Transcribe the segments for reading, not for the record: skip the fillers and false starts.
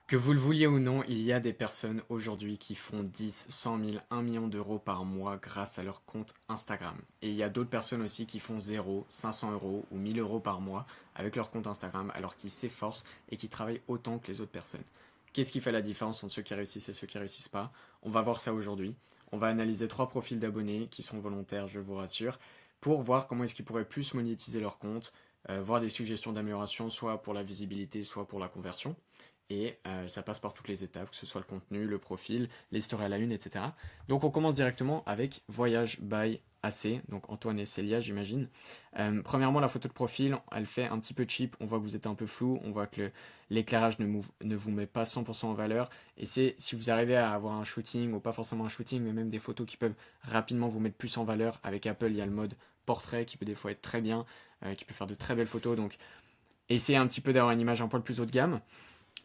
Que vous le vouliez ou non, il y a des personnes aujourd'hui qui font 10, 100 000, 1 million d'euros par mois grâce à leur compte Instagram. Et il y a d'autres personnes aussi qui font 0, 500 euros ou 1000 euros par mois avec leur compte Instagram alors qu'ils s'efforcent et qui travaillent autant que les autres personnes. Qu'est-ce qui fait la différence entre ceux qui réussissent et ceux qui réussissent pas? On va voir ça aujourd'hui. On va analyser 3 profils d'abonnés qui sont volontaires, je vous rassure, pour voir comment est-ce qu'ils pourraient plus monétiser leur compte, voir des suggestions d'amélioration, soit pour la visibilité, soit pour la conversion. Et ça passe par toutes les étapes, que ce soit le contenu, le profil, les stories à la une, etc. Donc on commence directement avec Voyage by AC, donc Antoine et Célia, j'imagine. Premièrement, la photo de profil, elle fait un petit peu cheap. On voit que vous êtes un peu flou, on voit que l'éclairage ne vous met pas 100% en valeur. Et c'est si vous arrivez à avoir un shooting, ou pas forcément un shooting, mais même des photos qui peuvent rapidement vous mettre plus en valeur. Avec Apple, il y a le mode portrait qui peut des fois être très bien, qui peut faire de très belles photos. Donc essayez un petit peu d'avoir une image un poil plus haut de gamme.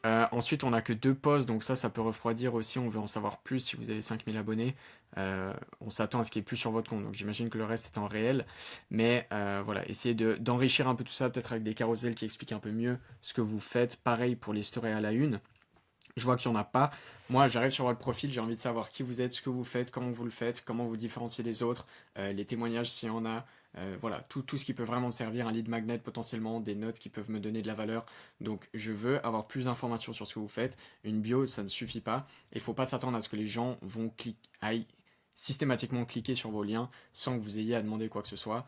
Ensuite, on n'a que 2 posts, donc ça peut refroidir aussi. On veut en savoir plus si vous avez 5000 abonnés. On s'attend à ce qu'il y ait plus sur votre compte, donc j'imagine que le reste est en réel. Mais voilà, essayez d'enrichir un peu tout ça, peut-être avec des carousels qui expliquent un peu mieux ce que vous faites. Pareil pour les stories à la une. Je vois qu'il n'y en a pas. Moi, j'arrive sur votre profil, j'ai envie de savoir qui vous êtes, ce que vous faites, comment vous le faites, comment vous différenciez des autres, les témoignages s'il y en a, voilà, tout ce qui peut vraiment me servir, un lead magnet potentiellement, des notes qui peuvent me donner de la valeur. Donc, je veux avoir plus d'informations sur ce que vous faites. Une bio, ça ne suffit pas. Il ne faut pas s'attendre à ce que les gens aillent systématiquement cliquer sur vos liens sans que vous ayez à demander quoi que ce soit.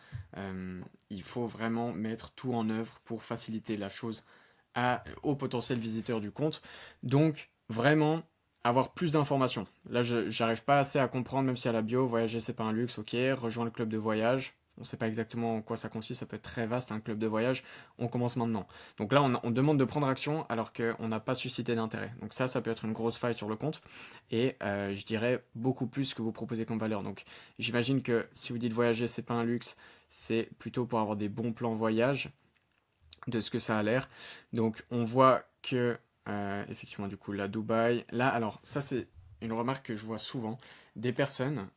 Il faut vraiment mettre tout en œuvre pour faciliter la chose aux potentiels visiteurs du compte. Donc, vraiment, avoir plus d'informations. Là, je n'arrive pas assez à comprendre, même si à la bio, voyager, c'est pas un luxe, ok, rejoins le club de voyage. On ne sait pas exactement en quoi ça consiste, ça peut être très vaste, un club de voyage. On commence maintenant. Donc là, on demande de prendre action alors qu'on n'a pas suscité d'intérêt. Donc ça peut être une grosse faille sur le compte. Et je dirais beaucoup plus que vous proposez comme valeur. Donc j'imagine que si vous dites voyager, c'est pas un luxe, c'est plutôt pour avoir des bons plans voyage de ce que ça a l'air. Donc on voit que effectivement du coup la Dubaï, là alors ça c'est une remarque que je vois souvent, des personnes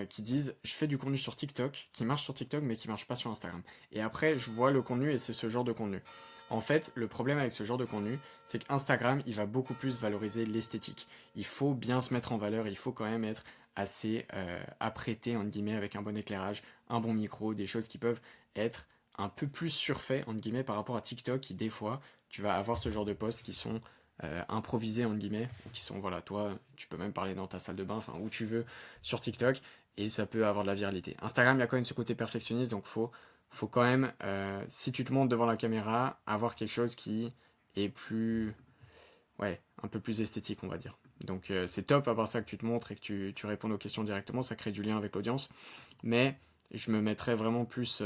qui disent je fais du contenu sur TikTok, qui marche sur TikTok mais qui marche pas sur Instagram. Et après je vois le contenu et c'est ce genre de contenu. En fait, le problème avec ce genre de contenu, c'est qu'Instagram, il va beaucoup plus valoriser l'esthétique. Il faut bien se mettre en valeur, il faut quand même être assez apprêté, entre guillemets, avec un bon éclairage, un bon micro, des choses qui peuvent être un peu plus surfait, entre guillemets, par rapport à TikTok, qui des fois, tu vas avoir ce genre de posts qui sont improvisés, entre guillemets, ou qui sont, voilà, toi, tu peux même parler dans ta salle de bain, enfin, où tu veux, sur TikTok, et ça peut avoir de la viralité. Instagram, il y a quand même ce côté perfectionniste, donc faut quand même, si tu te montres devant la caméra, avoir quelque chose qui est plus, ouais, un peu plus esthétique, on va dire. Donc c'est top à part ça que tu te montres et que tu répondes aux questions directement, ça crée du lien avec l'audience. Mais je me mettrais vraiment plus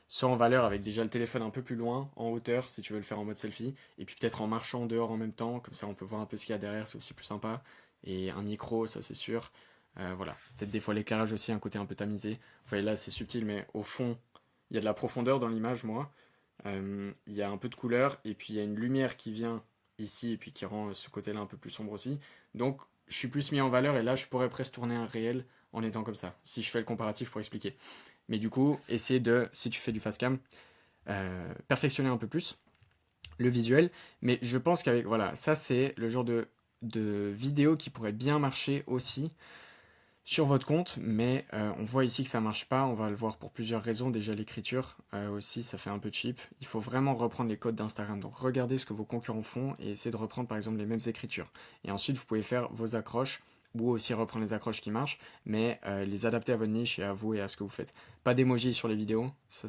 soit en valeur avec déjà le téléphone un peu plus loin, en hauteur, si tu veux le faire en mode selfie, et puis peut-être en marchant dehors en même temps, comme ça on peut voir un peu ce qu'il y a derrière, c'est aussi plus sympa. Et un micro, ça c'est sûr. Voilà, peut-être des fois l'éclairage aussi, un côté un peu tamisé. Vous voyez là c'est subtil, mais au fond, il y a de la profondeur dans l'image, moi. Il y a un peu de couleur, et puis il y a une lumière qui vient ici, et puis qui rend ce côté-là un peu plus sombre aussi. Donc je suis plus mis en valeur, et là je pourrais presque tourner un réel en étant comme ça, si je fais le comparatif pour expliquer. Mais du coup, essayer de, si tu fais du fast cam, perfectionner un peu plus le visuel. Mais je pense qu'avec, voilà, ça c'est le genre de vidéo qui pourrait bien marcher aussi sur votre compte, mais on voit ici que ça marche pas, on va le voir pour plusieurs raisons. Déjà l'écriture aussi, ça fait un peu cheap. Il faut vraiment reprendre les codes d'Instagram. Donc regardez ce que vos concurrents font et essayez de reprendre par exemple les mêmes écritures. Et ensuite vous pouvez faire vos accroches ou aussi reprendre les accroches qui marchent, mais les adapter à votre niche et à vous et à ce que vous faites. Pas d'emoji sur les vidéos, ça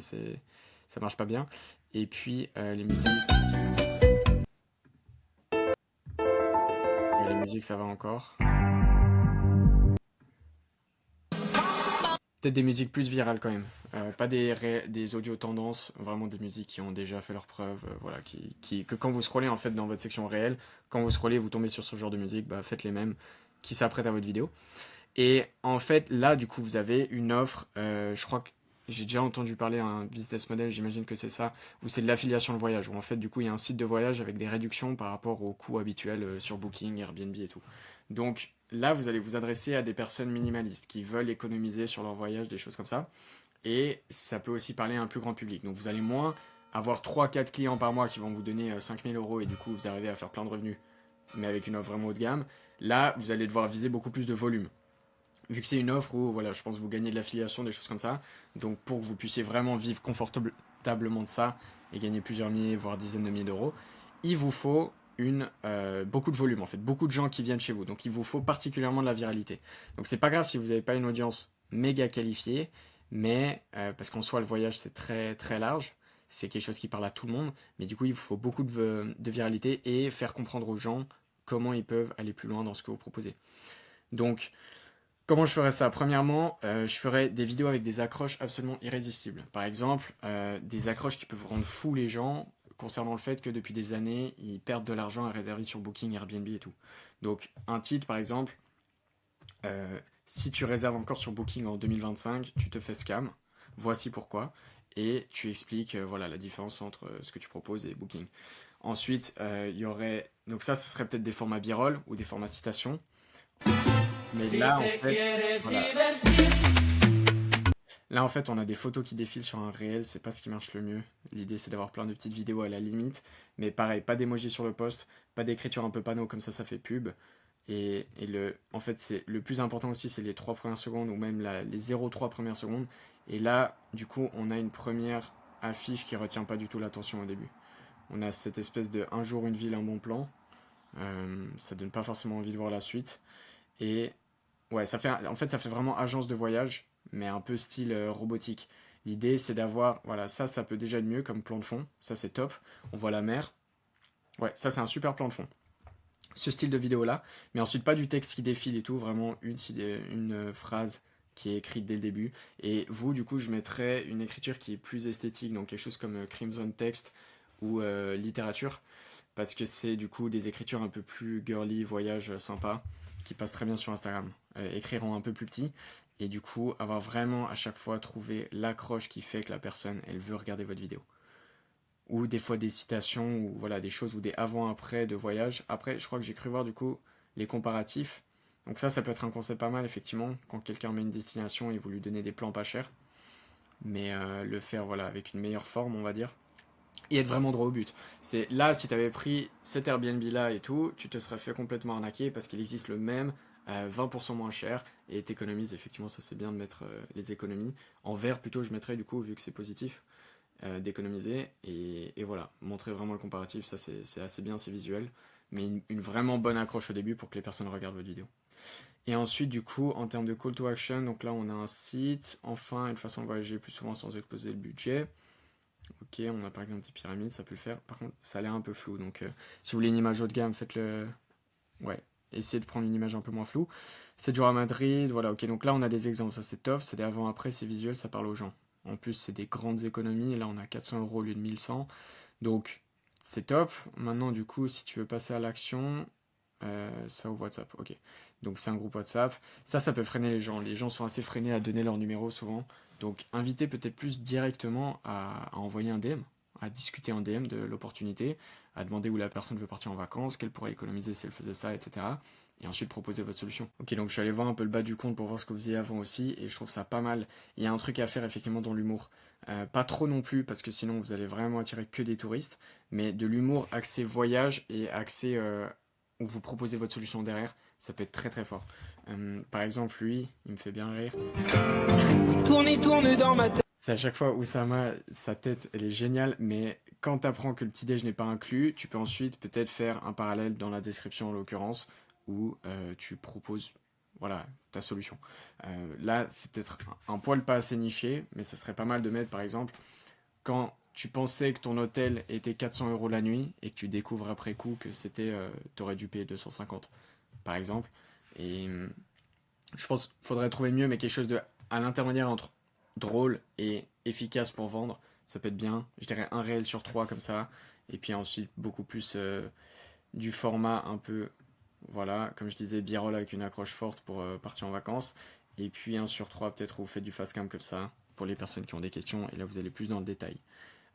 marche pas bien. Et puis les musiques ça va encore. Peut-être des musiques plus virales quand même. Pas des audios tendances, vraiment des musiques qui ont déjà fait leurs preuves, voilà, que quand vous scrollez en fait dans votre section réelle, quand vous scrollez, vous tombez sur ce genre de musique, bah, faites les mêmes qui s'apprêtent à votre vidéo. Et en fait, là, du coup, vous avez une offre, je crois que j'ai déjà entendu parler d'un business model, j'imagine que c'est ça, où c'est de l'affiliation de voyage, où en fait, du coup, il y a un site de voyage avec des réductions par rapport aux coûts habituels sur Booking, Airbnb et tout. Donc là, vous allez vous adresser à des personnes minimalistes qui veulent économiser sur leur voyage, des choses comme ça. Et ça peut aussi parler à un plus grand public. Donc vous allez moins avoir 3 4 clients par mois qui vont vous donner 5 000 euros et du coup vous arrivez à faire plein de revenus mais avec une offre vraiment haut de gamme, là, vous allez devoir viser beaucoup plus de volume. Vu que c'est une offre où, voilà, je pense que vous gagnez de l'affiliation, des choses comme ça, donc pour que vous puissiez vraiment vivre confortablement de ça et gagner plusieurs milliers, voire dizaines de milliers d'euros, il vous faut beaucoup de volume, en fait, beaucoup de gens qui viennent chez vous. Donc il vous faut particulièrement de la viralité. Donc c'est pas grave si vous n'avez pas une audience méga qualifiée, mais parce qu'en soi, le voyage, c'est très, très large. C'est quelque chose qui parle à tout le monde, mais du coup, il vous faut beaucoup de viralité et faire comprendre aux gens comment ils peuvent aller plus loin dans ce que vous proposez. Donc, comment je ferais ça? Premièrement, je ferais des vidéos avec des accroches absolument irrésistibles. Par exemple, des accroches qui peuvent rendre fous les gens concernant le fait que depuis des années, ils perdent de l'argent à réserver sur Booking, Airbnb et tout. Donc, un titre, par exemple, si tu réserves encore sur Booking en 2025, tu te fais scam. Voici pourquoi. Et tu expliques voilà, la différence entre ce que tu proposes et Booking. Ensuite, il y aurait... Donc ça serait peut-être des formats b-roll ou des formats citations. Mais là, en fait, voilà. Là, en fait, on a des photos qui défilent sur un réel, c'est pas ce qui marche le mieux. L'idée, c'est d'avoir plein de petites vidéos à la limite. Mais pareil, pas d'emoji sur le post, pas d'écriture un peu panneau, comme ça fait pub. En fait, c'est le plus important aussi, c'est les 3 premières secondes ou même les 0,3 premières secondes. Et là, du coup, on a une première affiche qui retient pas du tout l'attention au début. On a cette espèce de un jour, une ville, un bon plan. Ça donne pas forcément envie de voir la suite. Et ouais, en fait, ça fait vraiment agence de voyage, mais un peu style robotique. L'idée, c'est d'avoir, voilà, ça peut déjà être mieux comme plan de fond. Ça, c'est top. On voit la mer. Ouais, ça, c'est un super plan de fond. Ce style de vidéo-là. Mais ensuite, pas du texte qui défile et tout. Vraiment une phrase qui est écrite dès le début. Et vous, du coup, je mettrais une écriture qui est plus esthétique. Donc, quelque chose comme Crimson Text ou littérature. Parce que c'est, du coup, des écritures un peu plus girly, voyage sympa, qui passent très bien sur Instagram. Écrire en un peu plus petit. Et du coup, avoir vraiment à chaque fois trouvé l'accroche qui fait que la personne, elle veut regarder votre vidéo. Ou des fois des citations, ou voilà, des choses, ou des avant-après de voyage. Après, je crois que j'ai cru voir du coup les comparatifs. Donc ça peut être un concept pas mal, effectivement, quand quelqu'un met une destination et vous lui donnez des plans pas chers. Mais le faire voilà, avec une meilleure forme, on va dire. Et être vraiment droit au but. C'est là, si tu avais pris cet Airbnb là et tout, tu te serais fait complètement arnaquer parce qu'il existe le même 20% moins cher et t'économises. Effectivement, ça c'est bien de mettre les économies. En vert plutôt, je mettrais du coup, vu que c'est positif, d'économiser. Et voilà, montrer vraiment le comparatif, ça c'est assez bien, c'est visuel. Mais une vraiment bonne accroche au début pour que les personnes regardent votre vidéo. Et ensuite, du coup, en termes de call to action, donc là on a un site, enfin une façon de voyager plus souvent sans exposer le budget. Ok, on a par exemple des pyramides, ça peut le faire. Par contre, ça a l'air un peu flou. Donc, si vous voulez une image haut de gamme, faites-le. Ouais, essayez de prendre une image un peu moins floue. 7 jours à Madrid, voilà, ok. Donc là, on a des exemples, ça c'est top. C'est des avant-après, c'est visuel, ça parle aux gens. En plus, c'est des grandes économies. Là, on a 400 euros au lieu de 1100. Donc, c'est top. Maintenant, du coup, si tu veux passer à l'action, ça au WhatsApp, ok. Donc, c'est un groupe WhatsApp. Ça peut freiner les gens. Les gens sont assez freinés à donner leur numéro souvent. Donc, invitez peut-être plus directement à envoyer un DM, à discuter en DM de l'opportunité, à demander où la personne veut partir en vacances, qu'elle pourrait économiser si elle faisait ça, etc. Et ensuite proposer votre solution. Ok, donc je suis allé voir un peu le bas du compte pour voir ce que vous faisiez avant aussi, et je trouve ça pas mal. Il y a un truc à faire effectivement dans l'humour. Pas trop non plus, parce que sinon vous allez vraiment attirer que des touristes, mais de l'humour axé voyage et axé où vous proposez votre solution derrière, ça peut être très très fort. Par exemple, lui, il me fait bien rire. Tourne dans ma tête. C'est à chaque fois Oussama, sa tête, elle est géniale, mais quand tu apprends que le petit déj n'est pas inclus, tu peux ensuite peut-être faire un parallèle dans la description en l'occurrence, où tu proposes voilà, ta solution. Là, c'est peut-être un poil pas assez niché, mais ça serait pas mal de mettre par exemple, quand tu pensais que ton hôtel était 400 euros la nuit et que tu découvres après coup que c'était, t'aurais dû payer 250 par exemple. Et je pense qu'il faudrait trouver mieux, mais quelque chose de à l'intermédiaire entre drôle et efficace pour vendre. Ça peut être bien. Je dirais un réel sur trois comme ça. Et puis ensuite, beaucoup plus du format un peu, voilà, comme je disais, b-roll avec une accroche forte pour partir en vacances. Et puis un sur trois, peut-être, où vous faites du fast cam comme ça, pour les personnes qui ont des questions. Et là, vous allez plus dans le détail.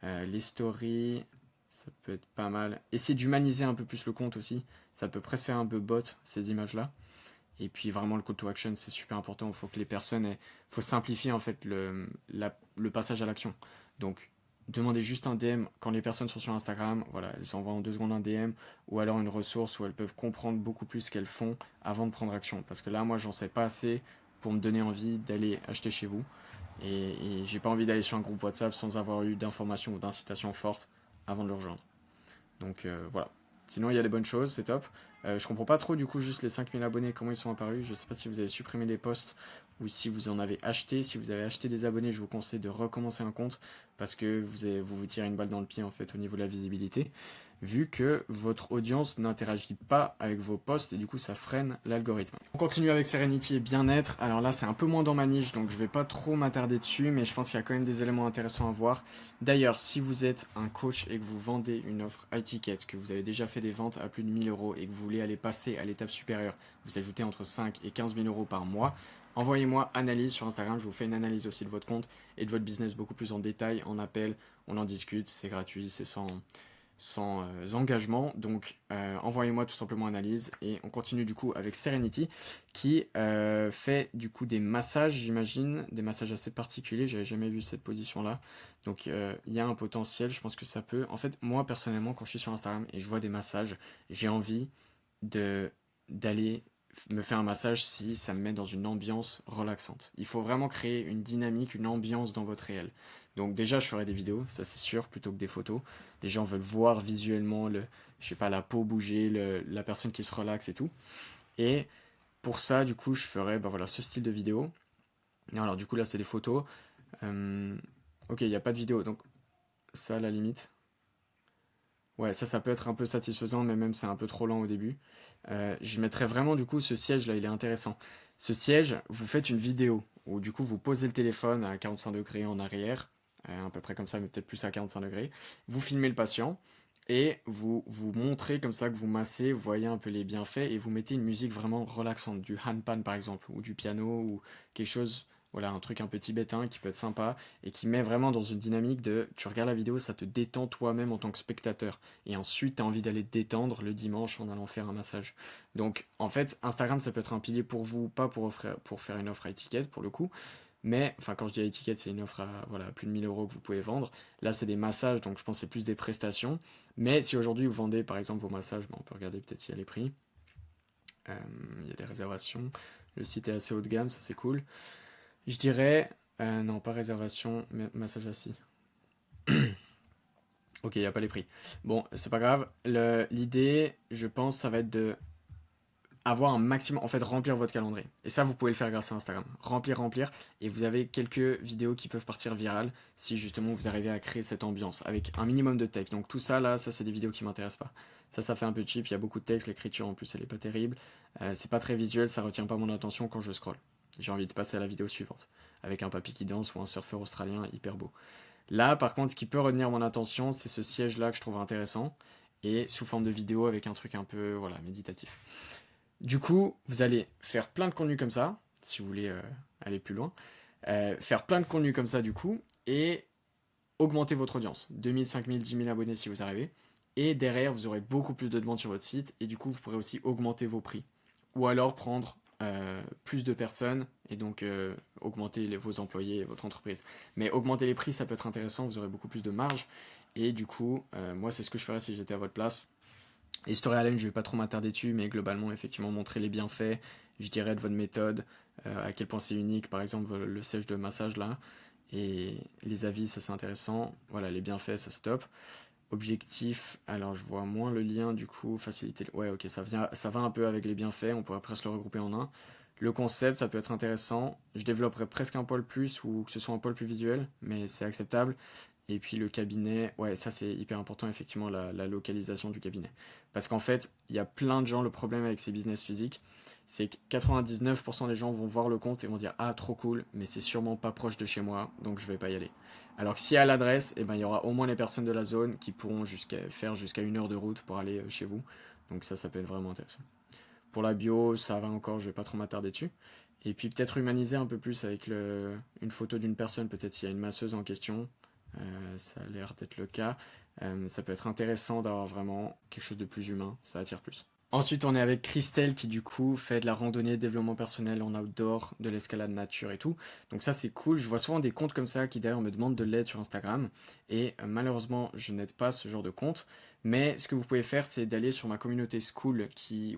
Les stories, ça peut être pas mal. Essayez d'humaniser un peu plus le compte aussi. Ça peut presque faire un peu bot, ces images-là. Et puis vraiment le call to action, c'est super important. Il faut que les personnes, faut simplifier en fait le passage à l'action. Donc demandez juste un DM quand les personnes sont sur Instagram. Voilà, elles envoient en 2 secondes un DM ou alors une ressource où elles peuvent comprendre beaucoup plus ce qu'elles font avant de prendre action. Parce que là, moi, j'en sais pas assez pour me donner envie d'aller acheter chez vous. Et j'ai pas envie d'aller sur un groupe WhatsApp sans avoir eu d'informations ou d'incitations fortes avant de le rejoindre. Donc voilà. Sinon, il y a des bonnes choses, c'est top. Je comprends pas trop, du coup, juste les 5000 abonnés, comment ils sont apparus. Je sais pas si vous avez supprimé des posts ou si vous en avez acheté. Si vous avez acheté des abonnés, je vous conseille de recommencer un compte parce que vous tirez une balle dans le pied en fait au niveau de la visibilité, vu que votre audience n'interagit pas avec vos posts et du coup ça freine l'algorithme. On continue avec Serenity et bien-être. Alors là c'est un peu moins dans ma niche donc je vais pas trop m'attarder dessus, mais je pense qu'il y a quand même des éléments intéressants à voir. D'ailleurs, si vous êtes un coach et que vous vendez une offre high ticket, que vous avez déjà fait des ventes à plus de 1000 euros et que vous voulez aller passer à l'étape supérieure, vous ajoutez entre 5 et 15 000 euros par mois, envoyez-moi analyse sur Instagram, je vous fais une analyse aussi de votre compte et de votre business beaucoup plus en détail, en appel, on en discute, c'est gratuit, c'est sans engagement. Donc envoyez-moi tout simplement analyse et on continue du coup avec Serenity qui fait du coup des massages, j'imagine, des massages assez particuliers. J'avais jamais vu cette position là. Donc il y a un potentiel, je pense que ça peut. En fait, moi personnellement, quand je suis sur Instagram et je vois des massages, j'ai envie de d'aller me faire un massage si ça me met dans une ambiance relaxante. Il faut vraiment créer une dynamique, une ambiance dans votre réel. Donc déjà, je ferai des vidéos, ça c'est sûr, plutôt que des photos. Les gens veulent voir visuellement je sais pas, la peau bouger, la personne qui se relaxe et tout. Et pour ça, du coup, je ferai bah, voilà, ce style de vidéo. Alors du coup, là, c'est des photos. Euh, ok, il n'y a pas de vidéo, donc ça, à la limite. Ouais, ça peut être un peu satisfaisant, mais même c'est un peu trop lent au début. Je mettrais vraiment, du coup, ce siège-là, il est intéressant. Ce siège, vous faites une vidéo où, du coup, vous posez le téléphone à 45 degrés en arrière, à peu près comme ça, mais peut-être plus à 45 degrés. Vous filmez le patient et vous montrez comme ça que vous massez, vous voyez un peu les bienfaits et vous mettez une musique vraiment relaxante, du handpan par exemple, ou du piano, ou quelque chose, voilà, un truc un peu tibétain qui peut être sympa et qui met vraiment dans une dynamique de tu regardes la vidéo, ça te détend toi-même en tant que spectateur. Et ensuite, tu as envie d'aller te détendre le dimanche en allant faire un massage. Donc, en fait, Instagram, ça peut être un pilier pour vous, pas pour faire une offre à étiquette, pour le coup. Mais, enfin, quand je dis à étiquette, c'est une offre à voilà, plus de 1000 euros que vous pouvez vendre. Là, c'est des massages, donc je pense que c'est plus des prestations. Mais si aujourd'hui vous vendez, par exemple, vos massages, on peut regarder peut-être s'il y a les prix. Il y a des réservations. Le site est assez haut de gamme, ça c'est cool. Je dirais, non, pas réservation, mais massage assis. Ok, il n'y a pas les prix. Bon, c'est pas grave. L'idée, je pense, ça va être de avoir un maximum, en fait, remplir votre calendrier. Et ça, vous pouvez le faire grâce à Instagram. Remplir, remplir. Et vous avez quelques vidéos qui peuvent partir virales si justement vous arrivez à créer cette ambiance avec un minimum de texte. Donc tout ça, là, ça, c'est des vidéos qui m'intéressent pas. Ça fait un peu cheap. Il y a beaucoup de texte. L'écriture, en plus, elle est pas terrible. C'est pas très visuel. Ça retient pas mon attention quand je scroll. J'ai envie de passer à la vidéo suivante. Avec un papy qui danse ou un surfeur australien hyper beau. Là, par contre, ce qui peut retenir mon attention, c'est ce siège-là que je trouve intéressant, et sous forme de vidéo avec un truc un peu voilà, méditatif. Du coup, vous allez faire plein de contenus comme ça, si vous voulez aller plus loin, faire plein de contenus comme ça du coup, et augmenter votre audience. 2000, 5000, 10 000 abonnés si vous arrivez. Et derrière, vous aurez beaucoup plus de demandes sur votre site, et du coup, vous pourrez aussi augmenter vos prix. Ou alors prendre plus de personnes et donc augmenter vos employés et votre entreprise. Mais augmenter les prix, ça peut être intéressant, vous aurez beaucoup plus de marge. Et du coup, moi, c'est ce que je ferais si j'étais à votre place. Et Storyline, je vais pas trop m'attarder dessus, mais globalement, effectivement, montrer les bienfaits, je dirais, de votre méthode, à quel point c'est unique, par exemple, le siège de massage là. Et les avis, ça c'est intéressant. Voilà, les bienfaits, ça c'est top. Objectif, alors je vois moins le lien du coup, faciliter. Ouais, ok, ça va un peu avec les bienfaits, on pourrait presque le regrouper en un. Le concept, ça peut être intéressant. Je développerais presque un poil plus ou que ce soit un poil plus visuel, mais c'est acceptable. Et puis le cabinet, ouais, ça c'est hyper important, effectivement, la localisation du cabinet. Parce qu'en fait, il y a plein de gens, le problème avec ces business physiques, c'est que 99% des gens vont voir le compte et vont dire ah trop cool, mais c'est sûrement pas proche de chez moi, donc je vais pas y aller. Alors que si à l'adresse, eh ben, il y aura au moins les personnes de la zone qui pourront faire jusqu'à 1 heure de route pour aller chez vous. Donc ça peut être vraiment intéressant. Pour la bio, ça va encore, je vais pas trop m'attarder dessus. Et puis peut-être humaniser un peu plus avec une photo d'une personne, peut-être s'il y a une masseuse en question, ça a l'air d'être le cas. Ça peut être intéressant d'avoir vraiment quelque chose de plus humain, ça attire plus. Ensuite, on est avec Christelle qui du coup fait de la randonnée, développement personnel en outdoor, de l'escalade nature et tout. Donc ça c'est cool. Je vois souvent des comptes comme ça qui d'ailleurs me demandent de l'aide sur Instagram. Et malheureusement, je n'aide pas ce genre de compte. Mais ce que vous pouvez faire, c'est d'aller sur ma communauté School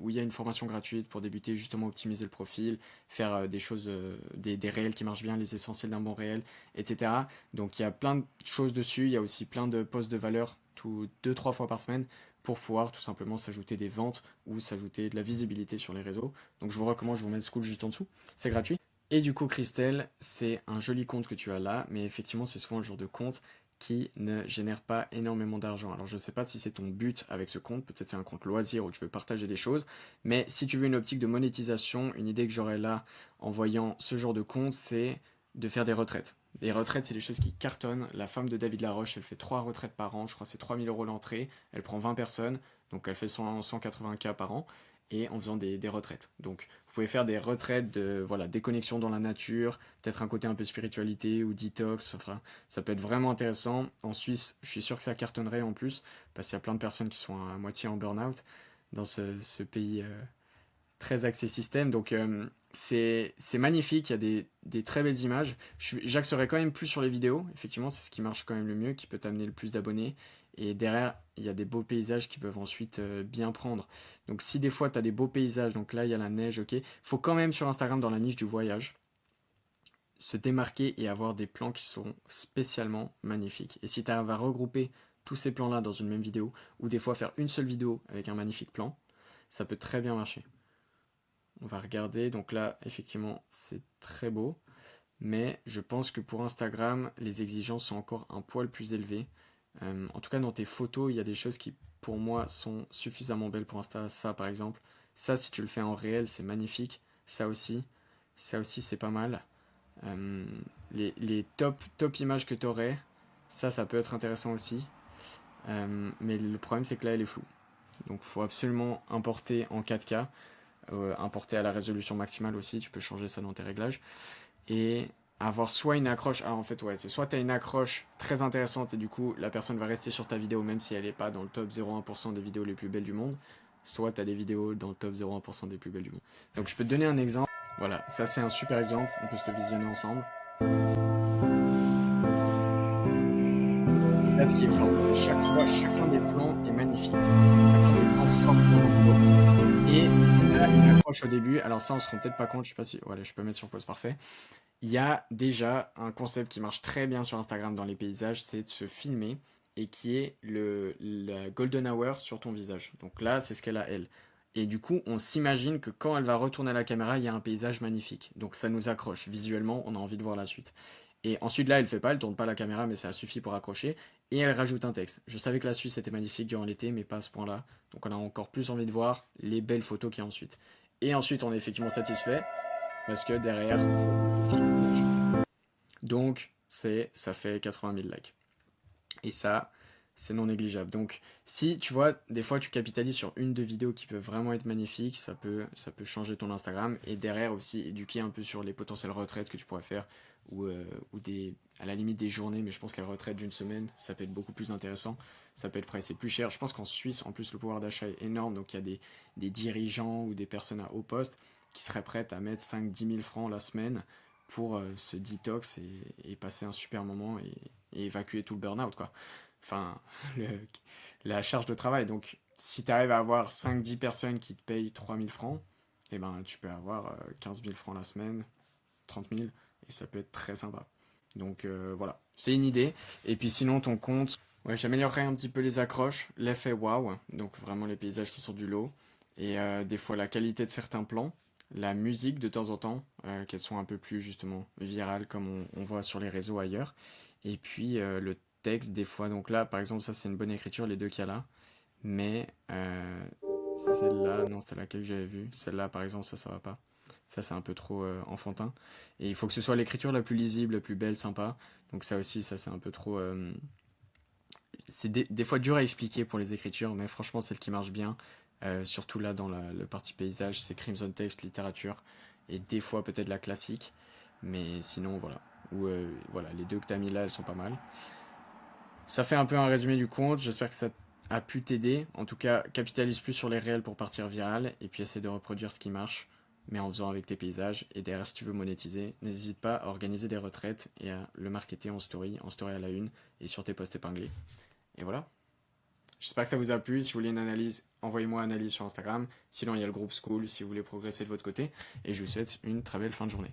où il y a une formation gratuite pour débuter justement optimiser le profil, faire des choses, des réels qui marchent bien, les essentiels d'un bon réel, etc. Donc il y a plein de choses dessus. Il y a aussi plein de posts de valeur tout 2-3 fois par semaine pour pouvoir tout simplement s'ajouter des ventes ou s'ajouter de la visibilité sur les réseaux. Donc je vous recommande, je vous mets le school juste en dessous, c'est gratuit. Et du coup, Christelle, c'est un joli compte que tu as là, mais effectivement, c'est souvent le genre de compte qui ne génère pas énormément d'argent. Alors je ne sais pas si c'est ton but avec ce compte, peut-être c'est un compte loisir où tu veux partager des choses, mais si tu veux une optique de monétisation, une idée que j'aurais là en voyant ce genre de compte, c'est de faire des retraites. Les retraites, c'est des choses qui cartonnent. La femme de David Laroche, elle fait 3 retraites par an, je crois que c'est 3 000 € l'entrée, elle prend 20 personnes, donc elle fait 180K par an, et en faisant des retraites. Donc vous pouvez faire des retraites de voilà, déconnexion dans la nature, peut-être un côté un peu spiritualité ou detox, enfin, ça peut être vraiment intéressant. En Suisse, je suis sûr que ça cartonnerait en plus, parce qu'il y a plein de personnes qui sont à moitié en burn-out dans ce pays très axé système. Donc c'est magnifique, il y a des très belles images. J'axerai quand même plus sur les vidéos, effectivement, c'est ce qui marche quand même le mieux, qui peut t'amener le plus d'abonnés. Et derrière, il y a des beaux paysages qui peuvent ensuite bien prendre. Donc si des fois tu as des beaux paysages, donc là il y a la neige, ok, faut quand même sur Instagram dans la niche du voyage se démarquer et avoir des plans qui sont spécialement magnifiques. Et si tu arrives à regrouper tous ces plans-là dans une même vidéo, ou des fois faire une seule vidéo avec un magnifique plan, ça peut très bien marcher. On va regarder. Donc là, effectivement, c'est très beau. Mais je pense que pour Instagram, les exigences sont encore un poil plus élevées. En tout cas, dans tes photos, il y a des choses qui, pour moi, sont suffisamment belles pour Insta. Ça, par exemple. Ça, si tu le fais en réel, c'est magnifique. Ça aussi. Ça aussi, c'est pas mal. Euh, les top images que tu aurais, ça peut être intéressant aussi. Mais le problème, c'est que là, elle est floue. Donc, il faut absolument importer en 4K. Importer à la résolution maximale aussi, tu peux changer ça dans tes réglages. Et avoir soit une accroche, alors en fait ouais, c'est soit tu as une accroche très intéressante et du coup la personne va rester sur ta vidéo même si elle n'est pas dans le top 0,1% des vidéos les plus belles du monde, soit tu as des vidéos dans le top 0,1% des plus belles du monde. Donc je peux te donner un exemple, voilà, ça c'est un super exemple, on peut se le visionner ensemble. Là ce qui est fort, c'est que chaque fois, chacun des plans est magnifique. Chacun des plans sort vraiment du lot. Et on a une accroche au début, alors ça on se rend peut-être pas compte, je sais pas si, voilà, je peux mettre sur pause parfait. Il y a déjà un concept qui marche très bien sur Instagram dans les paysages, c'est de se filmer et qui est la golden hour sur ton visage. Donc là, c'est ce qu'elle a elle. Et du coup, on s'imagine que quand elle va retourner à la caméra, il y a un paysage magnifique. Donc ça nous accroche. Visuellement, on a envie de voir la suite. Et ensuite, là, elle fait pas, elle tourne pas la caméra, mais ça suffit pour accrocher. Et elle rajoute un texte. Je savais que la Suisse était magnifique durant l'été, mais pas à ce point-là. Donc on a encore plus envie de voir les belles photos qu'il y a ensuite. Et ensuite, on est effectivement satisfait parce que derrière, donc, ça fait 80 000 likes. Et ça, c'est non négligeable. Donc, si tu vois, des fois, tu capitalises sur une, deux vidéos qui peuvent vraiment être magnifiques, ça peut changer ton Instagram. Et derrière aussi, éduquer un peu sur les potentielles retraites que tu pourrais faire ou à la limite des journées. Mais je pense que les retraites d'une semaine, ça peut être beaucoup plus intéressant. Ça peut être pricé plus cher. Je pense qu'en Suisse, en plus, le pouvoir d'achat est énorme. Donc, il y a des dirigeants ou des personnes à haut poste qui seraient prêtes à mettre 5-10 000 francs la semaine pour se detox et passer un super moment et évacuer tout le burn-out, quoi. Enfin, le- la charge de travail. Donc, si tu arrives à avoir 5-10 personnes qui te payent 3 000 francs, eh ben, tu peux avoir 15 000 francs la semaine, 30 000, et ça peut être très sympa. Donc, voilà, c'est une idée. Et puis, sinon, ton compte, ouais, j'améliorerais un petit peu les accroches, l'effet waouh, donc vraiment les paysages qui sortent du lot, et des fois la qualité de certains plans, la musique de temps en temps, qu'elles sont un peu plus justement virales comme on voit sur les réseaux ailleurs, et puis le texte des fois. Donc là, par exemple, ça c'est une bonne écriture, les deux qu'il y a là, mais celle-là, non, c'était laquelle que j'avais vue. Celle-là, par exemple, ça va pas. Ça, c'est un peu trop enfantin. Et il faut que ce soit l'écriture la plus lisible, la plus belle, sympa. Donc ça aussi, ça c'est un peu trop c'est des fois dur à expliquer pour les écritures, mais franchement, celle qui marche bien, surtout là dans le parti paysage, c'est Crimson Text, littérature, et des fois peut-être la classique, mais sinon, voilà. Ou voilà, les deux que tu as mis là, elles sont pas mal. Ça fait un peu un résumé du compte, j'espère que ça a pu t'aider. En tout cas, capitalise plus sur les réels pour partir viral et puis essaie de reproduire ce qui marche, mais en faisant avec tes paysages. Et derrière, si tu veux monétiser, n'hésite pas à organiser des retraites et à le marketer en story à la une et sur tes posts épinglés. Et voilà. J'espère que ça vous a plu. Si vous voulez une analyse, envoyez-moi une analyse sur Instagram. Sinon, il y a le groupe School si vous voulez progresser de votre côté. Et je vous souhaite une très belle fin de journée.